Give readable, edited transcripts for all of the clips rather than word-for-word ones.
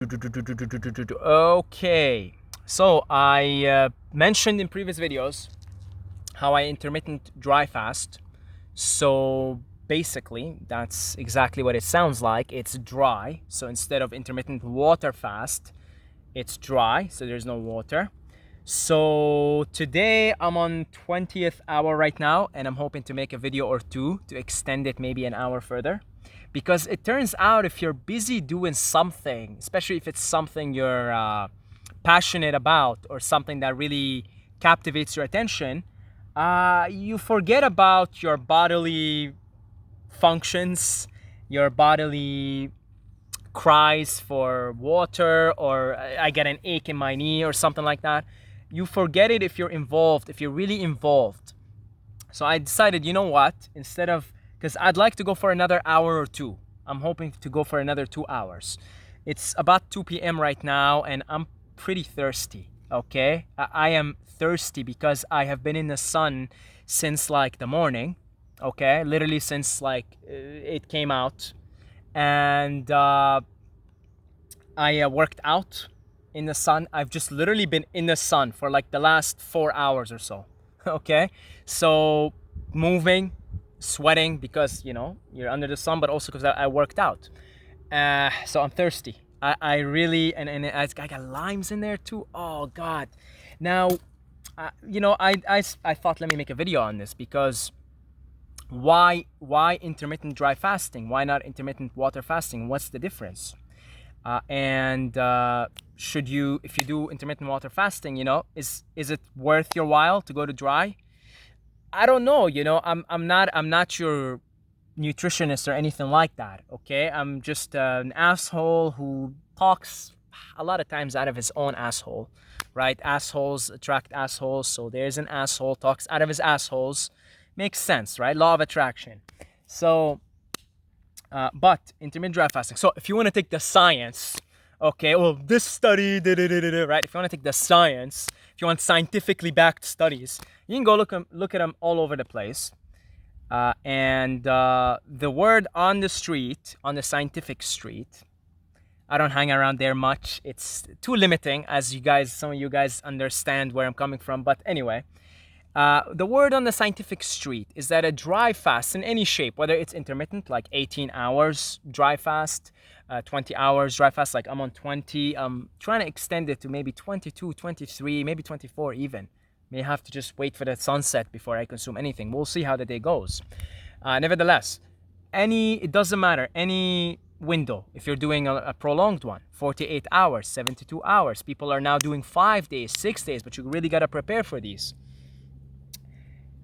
Okay, so I mentioned in previous videos how I intermittent dry fast. So basically, that's exactly what it sounds like. It's dry. So instead of intermittent water fast, it's dry, so there's no water. So today I'm on 20th hour right now, and I'm hoping to make a video or two to extend it maybe an hour further. Because it turns out if you're busy doing something, especially if it's something you're passionate about or something that really captivates your attention, you forget about your bodily functions, your bodily cries for water, or I get an ache in my knee or something like that. You forget it if you're involved, if you're really involved. So I decided, you know what, instead of, because I'd like to go for another hour or two. I'm hoping to go for another 2 hours. It's about 2 p.m. right now, and I'm pretty thirsty, okay? I am thirsty because I have been in the sun since like the morning, okay? Literally since like it came out. And I worked out in the sun. I've just literally been in the sun for like the last 4 hours or so. Okay, so moving, sweating because you're under the sun, but also because I worked out. So I'm thirsty. I really and I got limes in there too. Oh God. Now, I thought let me make a video on this because why intermittent dry fasting? Why not intermittent water fasting? What's the difference? And should you, if you do intermittent water fasting, is it worth your while to go to dry? I don't know. I'm not your nutritionist or anything like that. Okay, I'm just an asshole who talks a lot of times out of his own asshole, right? Assholes attract assholes, so there's an asshole talks out of his assholes. Makes sense, right? Law of attraction. So but intermittent dry fasting. So if you want to take the science, okay, well, this study, right? If you want to take the science, if you want scientifically backed studies, you can go look at them all over the place. And the word on the street, on the scientific street, I don't hang around there much. It's too limiting, as some of you guys understand where I'm coming from. But anyway, the word on the scientific street is that a dry fast in any shape, whether it's intermittent, like 18 hours dry fast, 20 hours dry fast, like I'm on 20, I'm trying to extend it to maybe 22, 23, maybe 24 even. May have to just wait for the sunset before I consume anything. We'll see how the day goes. Nevertheless, it doesn't matter, any window, if you're doing a prolonged one, 48 hours, 72 hours. People are now doing 5 days, 6 days, but you really got to prepare for these.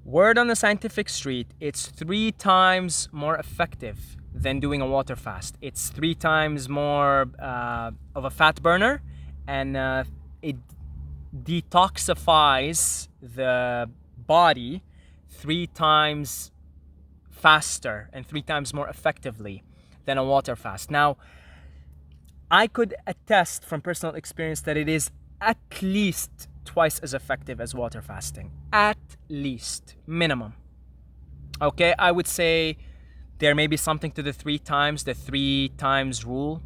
Word on the scientific street, it's 3 times more effective than doing a water fast. It's 3 times more of a fat burner, and it detoxifies the body 3 times faster and 3 times more effectively than a water fast. Now, I could attest from personal experience that it is at least twice as effective as water fasting. At least, minimum. Okay, I would say there may be something to the 3 times rule.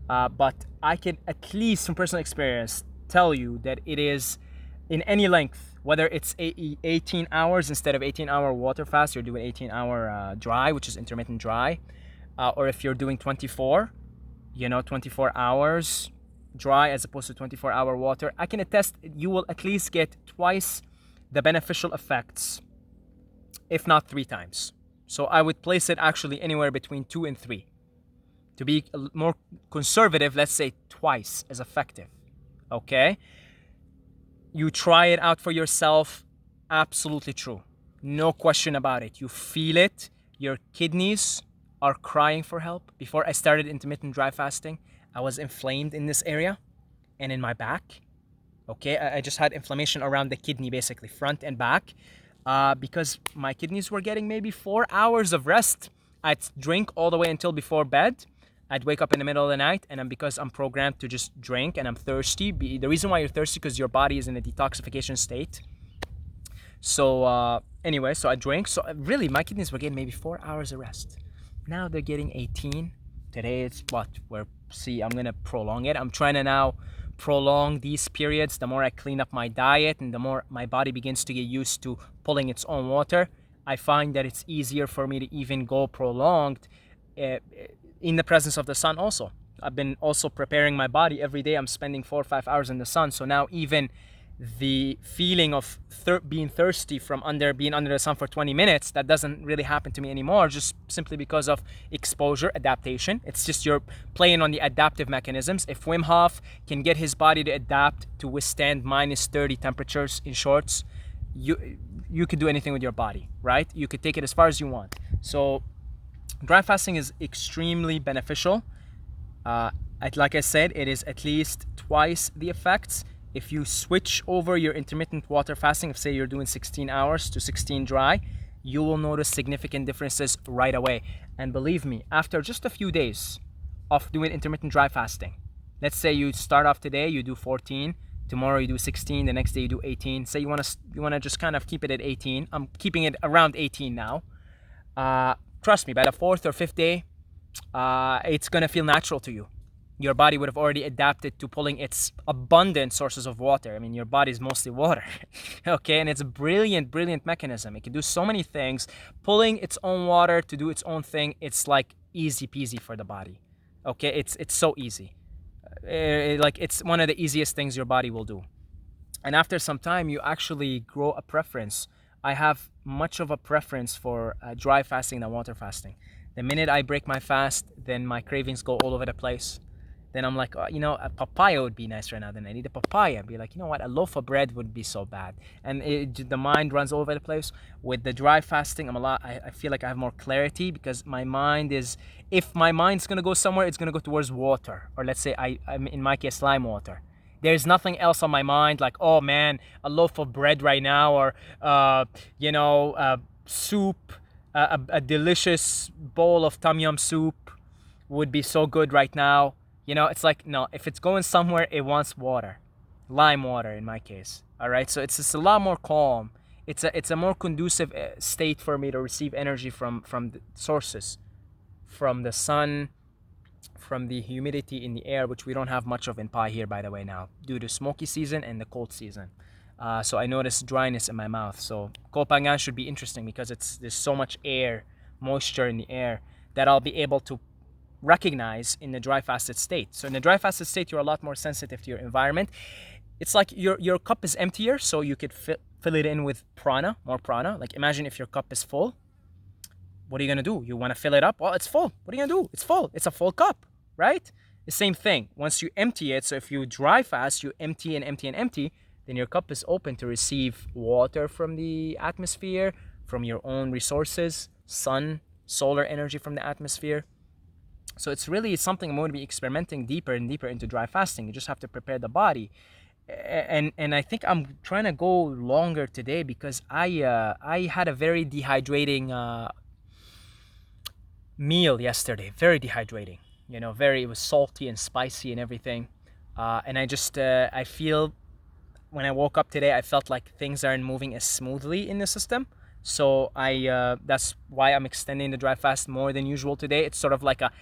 But I can at least from personal experience tell you that it is in any length, whether it's 18 hours instead of 18-hour water fast, you're doing 18-hour dry, which is intermittent dry, or if you're doing 24 hours dry as opposed to 24-hour water, I can attest you will at least get twice the beneficial effects, if not 3 times. So I would place it actually anywhere between 2 and 3. To be more conservative, let's say twice as effective. Okay? You try it out for yourself. Absolutely true. No question about it. You feel it. Your kidneys are crying for help. Before I started intermittent dry fasting, I was inflamed in this area and in my back. Okay? I just had inflammation around the kidney, basically, front and back, because my kidneys were getting maybe 4 hours of rest. I'd drink all the way until before bed. I'd wake up in the middle of the night, and because I'm programmed to just drink and I'm thirsty. The reason why you're thirsty because your body is in a detoxification state. So anyway, so I drink. So really, my kidneys were getting maybe 4 hours of rest. Now they're getting 18. Today it's what? We're see, I'm gonna prolong it. I'm trying to now prolong these periods. The more I clean up my diet and the more my body begins to get used to pulling its own water, I find that it's easier for me to even go prolonged uh, in the presence of the sun also. I've been also preparing my body every day. I'm spending 4 or 5 hours in the sun. So now even the feeling of being thirsty from being under the sun for 20 minutes, that doesn't really happen to me anymore, just simply because of exposure, adaptation. It's just you're playing on the adaptive mechanisms. If Wim Hof can get his body to adapt to withstand minus 30 temperatures in shorts, you could do anything with your body, right? You could take it as far as you want. So dry fasting is extremely beneficial. Like I said, it is at least twice the effects. If you switch over your intermittent water fasting, if say you're doing 16 hours to 16 dry, you will notice significant differences right away. And believe me, after just a few days of doing intermittent dry fasting, let's say you start off today, you do 14, tomorrow you do 16, the next day you do 18. Say you want to just kind of keep it at 18. I'm keeping it around 18 now. Trust me, by the fourth or fifth day, it's gonna feel natural to you. Your body would have already adapted to pulling its abundant sources of water. I mean, your body is mostly water, okay? And it's a brilliant, brilliant mechanism. It can do so many things. Pulling its own water to do its own thing, it's like easy peasy for the body, okay? It's so easy. Like it's one of the easiest things your body will do. And after some time, you actually grow a preference. I have much of a preference for dry fasting than water fasting. The minute I break my fast, then my cravings go all over the place. Then I'm like, a papaya would be nice right now. Then I need a papaya. And be like, you know what, a loaf of bread would be so bad. And the mind runs all over the place. With the dry fasting, I feel like I have more clarity, because my mind is, if my mind's gonna go somewhere, it's gonna go towards water. Or let's say I'm in my case, lime water. There's nothing else on my mind like, oh man, a loaf of bread right now, or soup, a delicious bowl of tom yum soup would be so good right now. It's like, no, if it's going somewhere, it wants water, lime water in my case. All right, so it's just a lot more calm. It's a more conducive state for me to receive energy from the sources, from the sun, from the humidity in the air, which we don't have much of in Pai here, by the way, now, due to smoky season and the cold season. So I notice dryness in my mouth. So Koh Phangan should be interesting, because there's so much air, moisture in the air, that I'll be able to recognize in the dry fasted state. So in the dry fasted state, you're a lot more sensitive to your environment. It's like your cup is emptier, so you could fill it in with prana, more prana. Like imagine if your cup is full. What are you gonna do? You wanna fill it up? Well, it's full. What are you gonna do? It's full. It's a full cup, right? The same thing. Once you empty it, so if you dry fast, you empty and empty and empty, then your cup is open to receive water from the atmosphere, from your own resources, sun, solar energy from the atmosphere. So it's really something I'm going to be experimenting deeper and deeper into dry fasting. You just have to prepare the body. And I think I'm trying to go longer today, because I had a very dehydrating meal yesterday. Very dehydrating. It was salty and spicy and everything. And I feel when I woke up today, I felt like things aren't moving as smoothly in the system. So that's why I'm extending the dry fast more than usual today. It's sort of like a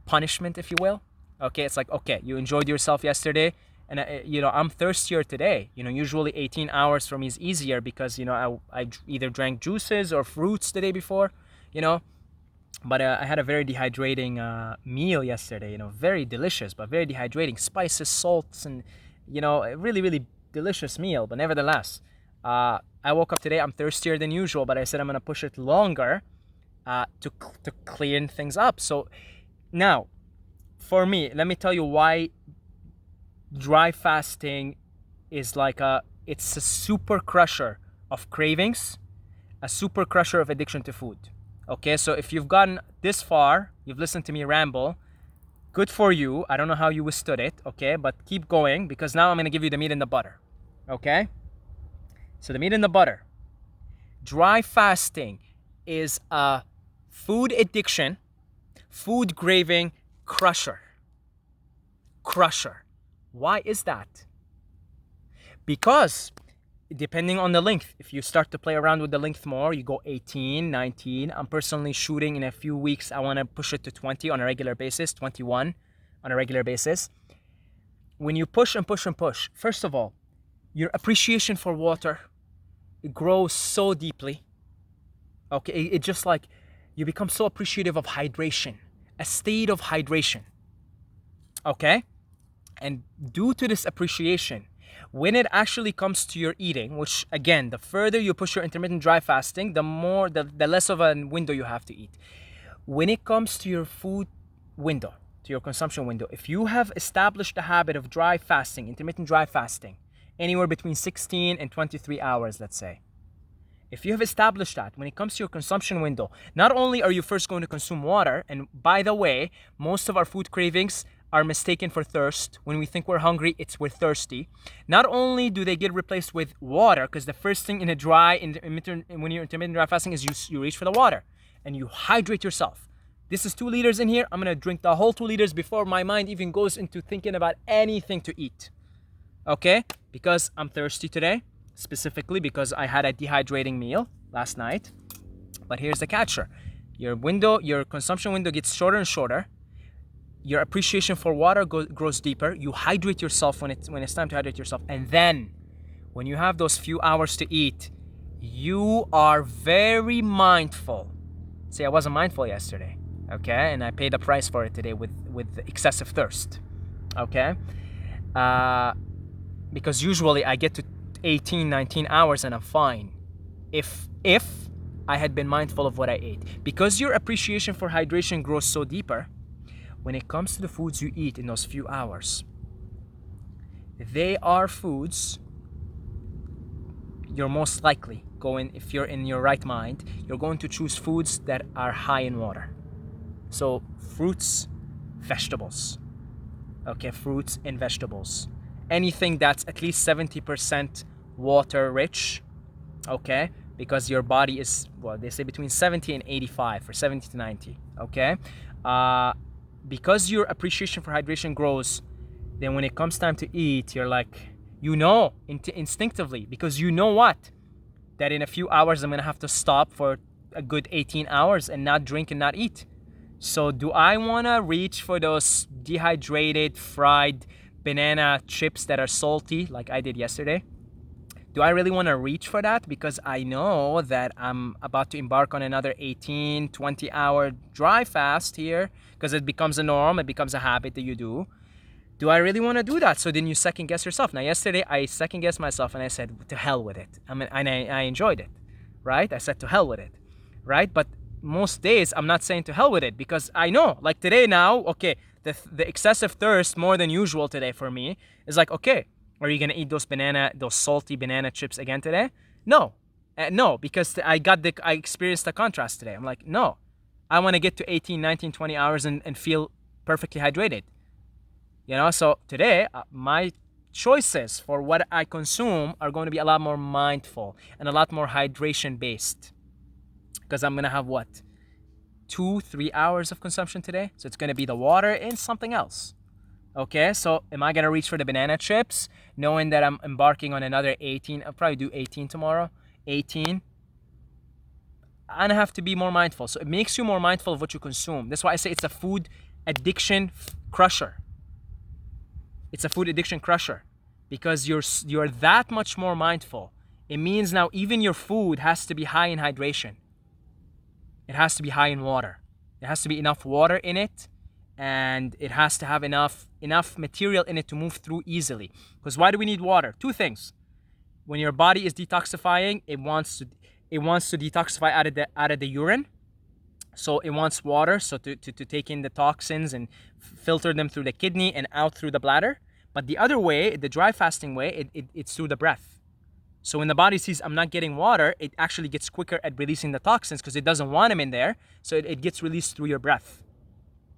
punishment, if you will. Okay, it's like, okay, you enjoyed yourself yesterday, and I'm thirstier today. Usually 18 hours for me is easier, because I either drank juices or fruits the day before, but I had a very dehydrating meal yesterday. Very delicious, but very dehydrating. Spices, salts, and a really, really delicious meal. But nevertheless, I woke up today, I'm thirstier than usual, but I said I'm gonna push it longer to clean things up. So now, for me, let me tell you why dry fasting is like it's a super crusher of cravings, a super crusher of addiction to food. Okay, so if you've gotten this far, you've listened to me ramble, good for you. I don't know how you withstood it, okay, but keep going, because now I'm gonna give you the meat and the butter, okay? So the meat and the butter. Dry fasting is a food addiction, food craving crusher. Why is that? Because depending on the length, if you start to play around with the length more, you go 18, 19. I'm personally shooting in a few weeks. I want to push it to 20 on a regular basis, 21. on a regular basis, when you push and push and push, first of all, your appreciation for water, it grows so deeply. Okay, it just like, you become so appreciative of hydration, a state of hydration. Okay? And due to this appreciation, when it actually comes to your eating, which again, the further you push your intermittent dry fasting, the less of a window you have to eat. When it comes to your food window, to your consumption window, if you have established the habit of dry fasting, intermittent dry fasting, anywhere between 16 and 23 hours, let's say. If you have established that, when it comes to your consumption window, not only are you first going to consume water, and by the way, most of our food cravings are mistaken for thirst. When we think we're hungry, we're thirsty. Not only do they get replaced with water, because the first thing in a when you're intermittent dry fasting is you reach for the water and you hydrate yourself. This is 2 liters in here. I'm gonna drink the whole 2 liters before my mind even goes into thinking about anything to eat. Okay? Because I'm thirsty today, specifically because I had a dehydrating meal last night. But here's the catcher. Your consumption window gets shorter and shorter. Your appreciation for water grows deeper. You hydrate yourself when it's time to hydrate yourself. And then, when you have those few hours to eat, you are very mindful. See, I wasn't mindful yesterday, okay? And I paid the price for it today with excessive thirst, okay? Because usually I get to 18, 19 hours and I'm fine. If I had been mindful of what I ate. Because your appreciation for hydration grows so deeper, when it comes to the foods you eat in those few hours, they are foods you're most likely if you're in your right mind, you're going to choose foods that are high in water. So fruits, vegetables. Okay, fruits and vegetables. Anything that's at least 70% water rich, okay? Because your body is, they say between 70 and 85, or 70 to 90, okay? Because your appreciation for hydration grows, then when it comes time to eat, you're like, instinctively, because you know what? That in a few hours I'm gonna have to stop for a good 18 hours and not drink and not eat. So do I wanna reach for those dehydrated, fried banana chips that are salty like I did yesterday? Do I really wanna reach for that? Because I know that I'm about to embark on another 18, 20 hour dry fast here, because it becomes a norm, it becomes a habit that you do. Do I really want to do that? So then you second guess yourself. Now, yesterday I second guessed myself and I said, to hell with it. And I enjoyed it, right? I said, to hell with it, right? But most days I'm not saying to hell with it, because I know, like today now, okay, the excessive thirst more than usual today for me is like, okay, are you going to eat those salty banana chips again today? No, no, because I experienced the contrast today. I'm like, no, I want to get to 18, 19, 20 hours and feel perfectly hydrated. So today, my choices for what I consume are going to be a lot more mindful and a lot more hydration based. Because I'm going to have 2-3 hours of consumption today? So it's going to be the water and something else. Okay, so am I going to reach for the banana chips, knowing that I'm embarking on another 18? I'll probably do 18 tomorrow. 18. I'm going to have to be more mindful. So it makes you more mindful of what you consume. That's why I say it's a food addiction crusher. It's a food addiction crusher, because you're that much more mindful. It means now even your food has to be high in hydration. It has to be high in water. There has to be enough water in it, and it has to have enough material in it to move through easily. Because why do we need water? 2 things. When your body is detoxifying, it wants to detoxify out of the urine. So it wants water, so to take in the toxins and filter them through the kidney and out through the bladder. But the other way, the dry fasting way, it's through the breath. So when the body sees I'm not getting water, it actually gets quicker at releasing the toxins because it doesn't want them in there. So it gets released through your breath.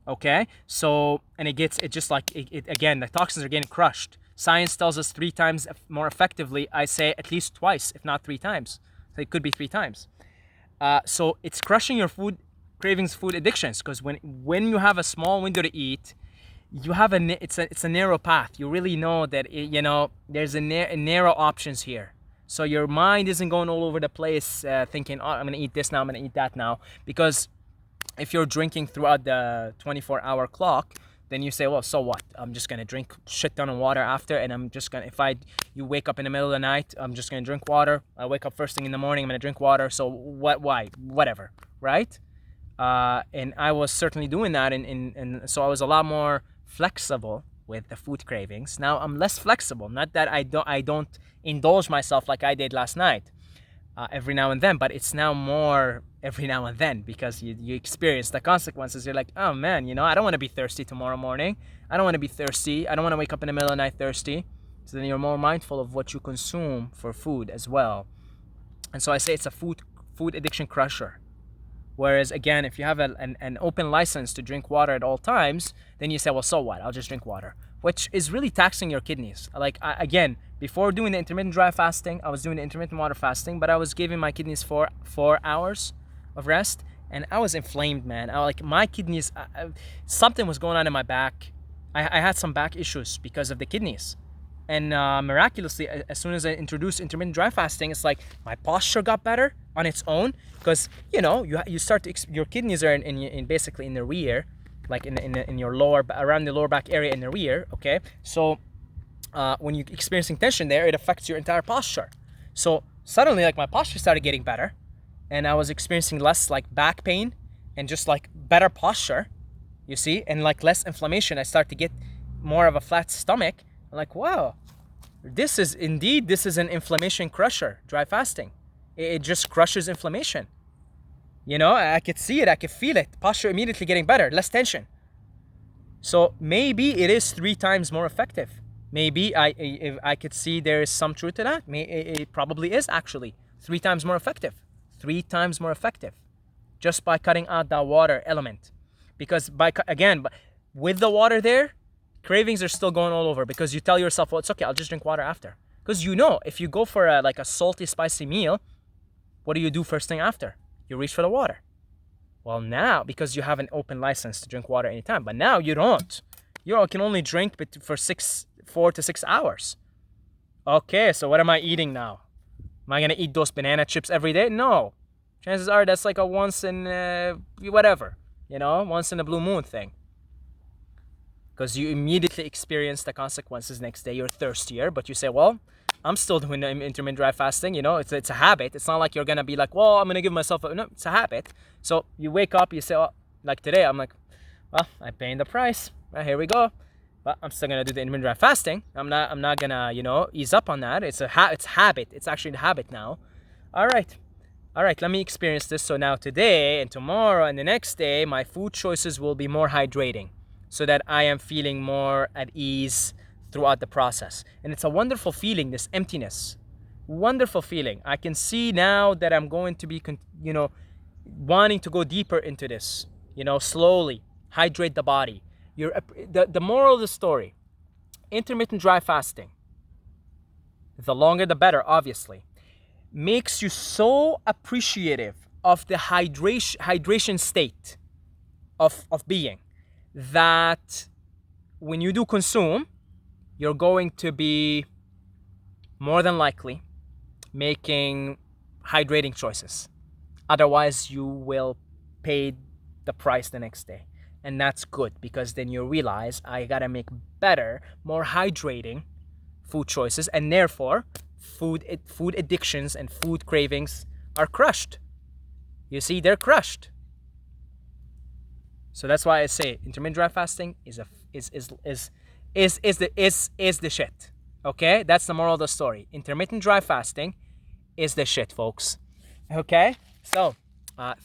Okay? So, and again, the toxins are getting crushed. Science tells us 3 times more effectively. I say at least twice, if not 3 times. So it could be 3 times. So it's crushing your food cravings, food addictions, because when you have a small window to eat, you have it's a narrow path. You really know that there's a narrow options here. So your mind isn't going all over the place thinking, oh, I'm gonna eat this now, I'm gonna eat that now. Because if you're drinking throughout the 24-hour clock, then you say, well, so what? I'm just gonna drink shit ton of water after, and I'm just gonna, you wake up in the middle of the night, I'm just gonna drink water. I wake up first thing in the morning, I'm gonna drink water. So why, whatever, right? And I was certainly doing that, and so I was a lot more flexible with the food cravings. Now I'm less flexible. Not that I don't indulge myself like I did last night, every now and then, but it's now more every now and then, because you experience the consequences. You're like, oh man, I don't want to be thirsty tomorrow morning. I don't want to be thirsty. I don't want to wake up in the middle of the night thirsty. So then you're more mindful of what you consume for food as well. And so I say it's a food addiction crusher. Whereas again, if you have an open license to drink water at all times, then you say, well, so what? I'll just drink water, which is really taxing your kidneys. Like, again, before doing the intermittent dry fasting, I was doing the intermittent water fasting, but I was giving my kidneys 4 hours of rest, and I was inflamed, man. My kidneys, something was going on in my back. I had some back issues because of the kidneys. And miraculously, as soon as I introduced intermittent dry fasting, it's like my posture got better on its own, because you start to your kidneys are in basically in the rear, like in your around the lower back area in the rear. Okay, so when you're experiencing tension there, it affects your entire posture. So suddenly, like, my posture started getting better, and I was experiencing less like back pain and just like better posture, you see, and like less inflammation. I start to get more of a flat stomach. I'm like, wow, this is an inflammation crusher, dry fasting. It just crushes inflammation. I could see it, I could feel it. Posture immediately getting better, less tension. So maybe it is 3 times more effective. Maybe if I could see there is some truth to that. It probably is actually 3 times more effective. 3 times more effective, just by cutting out that water element. Because with the water there, cravings are still going all over, because you tell yourself, well, it's okay, I'll just drink water after. Because if you go for a salty, spicy meal, what do you do first thing after? You reach for the water. Well, now, because you have an open license to drink water anytime, but now you don't. You can only drink for 4 to 6 hours. Okay, so what am I eating now? Am I gonna eat those banana chips every day? No. Chances are that's like a once in once in a blue moon thing. Because you immediately experience the consequences next day. You're thirstier, but you say, well, I'm still doing the intermittent dry fasting. It's a habit. It's not like you're gonna be like, well, I'm gonna give myself no, it's a habit. So you wake up, you say, oh, like today, I'm like, well, I'm paying the price. Well, here we go. But I'm still gonna do the intermittent dry fasting. I'm not gonna, ease up on that. It's habit. It's actually the habit now. All right, let me experience this. So now today and tomorrow and the next day, my food choices will be more hydrating, so that I am feeling more at ease throughout the process. And it's a wonderful feeling, this emptiness. Wonderful feeling. I can see now that I'm going to be, wanting to go deeper into this, slowly hydrate the body. The moral of the story, intermittent dry fasting, the longer the better, obviously, makes you so appreciative of the hydration state of being, that when you do consume, you're going to be more than likely making hydrating choices. Otherwise, you will pay the price the next day. And that's good, because then you realize I gotta make better, more hydrating food choices, and therefore food addictions and food cravings are crushed. You see, they're crushed. So that's why I say intermittent dry fasting is the shit. Okay, that's the moral of the story. Intermittent dry fasting is the shit, folks. Okay, so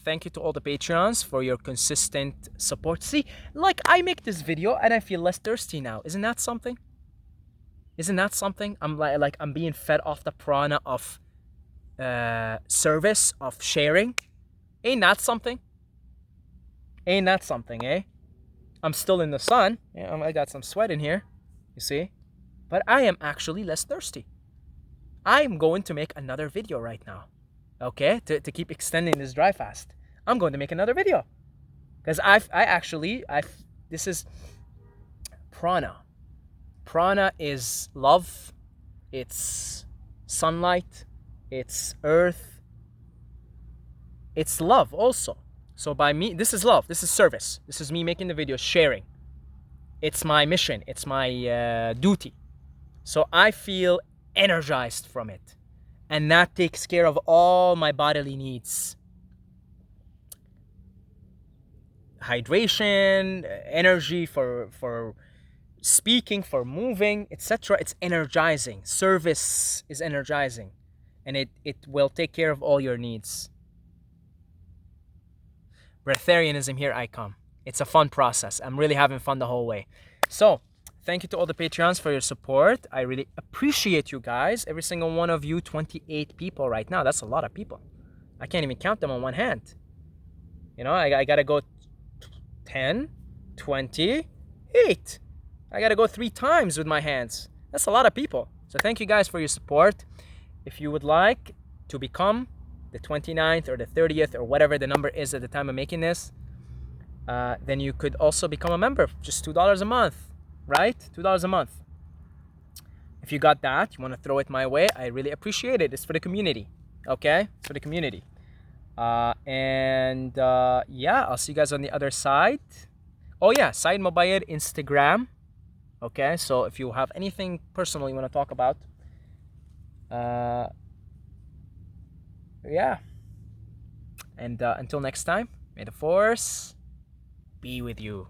thank you to all the Patreons for your consistent support. See, like, I make this video and I feel less thirsty now. Isn't that something? I'm like I'm being fed off the prana of service, of sharing. Ain't that something? Eh? I'm still in the sun. Yeah, I got some sweat in here, you see? But I am actually less thirsty. I'm going to make another video right now, okay? To keep extending this dry fast. I'm going to make another video. Because this is prana. Prana is love. It's sunlight. It's earth. It's love also. So by me, this is love. This is service. This is me making the video, sharing. It's my mission. It's my duty. So I feel energized from it. And that takes care of all my bodily needs. Hydration, energy for speaking, for moving, etc. It's energizing. Service is energizing. And it will take care of all your needs. Breatharianism, here I come. It's a fun process. I'm really having fun the whole way. So, thank you to all the Patreons for your support. I really appreciate you guys. Every single one of you, 28 people right now. That's a lot of people. I can't even count them on one hand. You know, I gotta go 10, 28. I gotta go 3 times with my hands. That's a lot of people. So thank you guys for your support. If you would like to become the 29th or the 30th or whatever the number is at the time of making this, then you could also become a member. Just $2 a month, right? $2 a month. If you got that, you want to throw it my way, I really appreciate it. It's for the community, okay? It's for the community. Yeah, I'll see you guys on the other side. Oh yeah, Said Mobayed Instagram. Okay, so if you have anything personal you want to talk about, yeah. And until next time, may the force be with you.